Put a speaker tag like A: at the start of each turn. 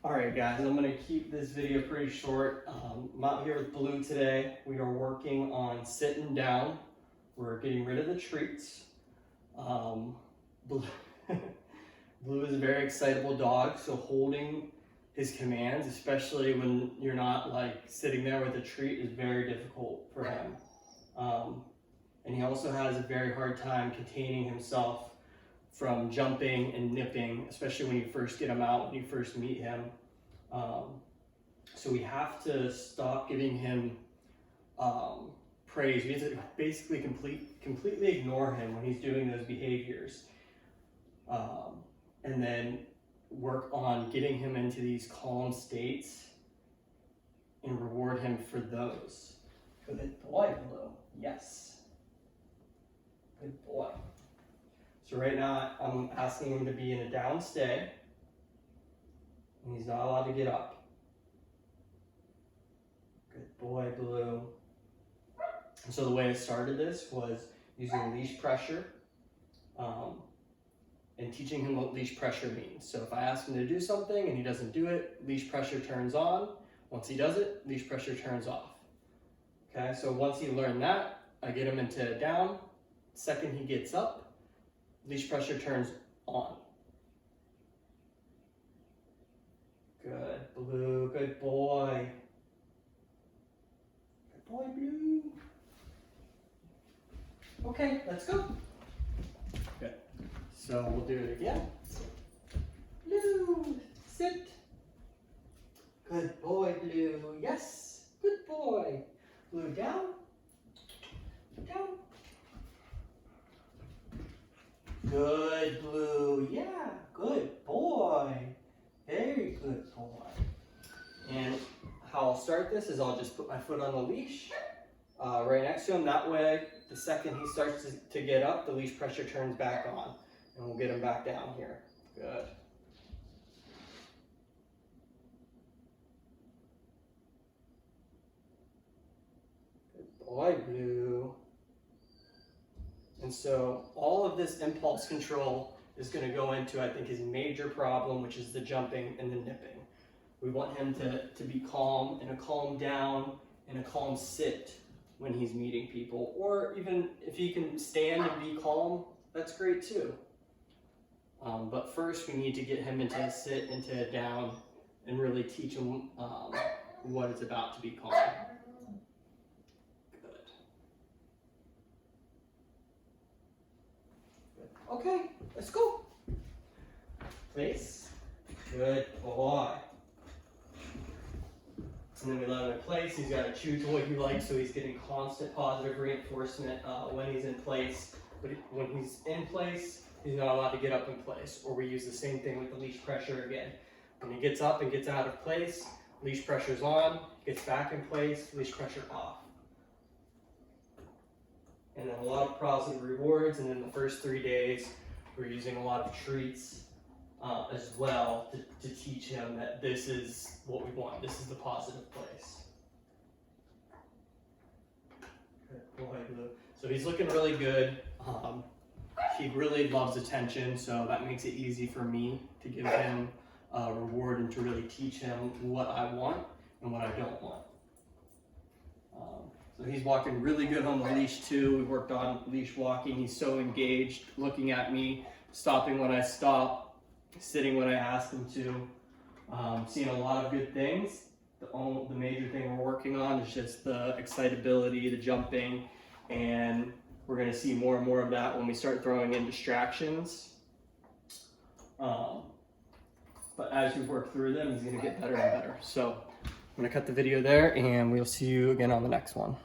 A: Alright guys, I'm going to keep this video pretty short. I'm out here with Blue today. We are working on sitting down. We're getting rid of the treats. Blue is a very excitable dog, so holding his commands, especially when you're not like sitting there with a treat, is very difficult for him. And he also has a very hard time containing himself from jumping and nipping, especially when you first get him out, when you first meet him. So we have to stop giving him praise. We have to basically completely ignore him when he's doing those behaviors. And then work on getting him into these calm states and reward him for those. Good boy, Blue. Yes. Good boy. So right now I'm asking him to be in a down stay, and he's not allowed to get up. Good boy, Blue. And so the way I started this was using leash pressure and teaching him what leash pressure means. So if I ask him to do something and he doesn't do it, leash pressure turns on. Once he does it, leash pressure turns off. Okay, so once he learned that, I get him into a down. Second he gets up, leash pressure turns on. Good, Blue, good boy. Good boy, Blue. Okay, let's go. Good. So we'll do it again. Blue, sit. Good boy, Blue. Yes, good boy. Blue, down. Down. Good, Blue. Yeah, good boy. Very good boy. And how I'll start this is I'll just put my foot on the leash right next to him. That way, the second he starts to get up, the leash pressure turns back on. And we'll get him back down here. Good. Good boy, Blue. And so all of this impulse control is going to go into, I think, his major problem, which is the jumping and the nipping. We want him to be calm, and a calm down, and a calm sit when he's meeting people. Or even if he can stand and be calm, that's great too. But first we need to get him into a sit, into a down, and really teach him what it's about to be calm. Okay, let's go. Place. Good boy. And then we let him in place. He's got to chew to what he likes, so he's getting constant positive reinforcement when he's in place. But when he's in place, he's not allowed to get up in place. Or we use the same thing with the leash pressure again. When he gets up and gets out of place, leash pressure's on, gets back in place, leash pressure off. And then a lot of positive rewards, and in the first 3 days, we're using a lot of treats as well to teach him that this is what we want. This is the positive place. Good boy, Blue. So he's looking really good. He really loves attention, so that makes it easy for me to give him a reward and to really teach him what I want and what I don't want. So he's walking really good on the leash too. We worked on leash walking. He's so engaged, looking at me, stopping when I stop, sitting when I ask him to. Seeing a lot of good things. The major thing we're working on is just the excitability, the jumping, and we're going to see more and more of that when we start throwing in distractions. But as we work through them, he's going to get better and better. So I'm going to cut the video there, and we'll see you again on the next one.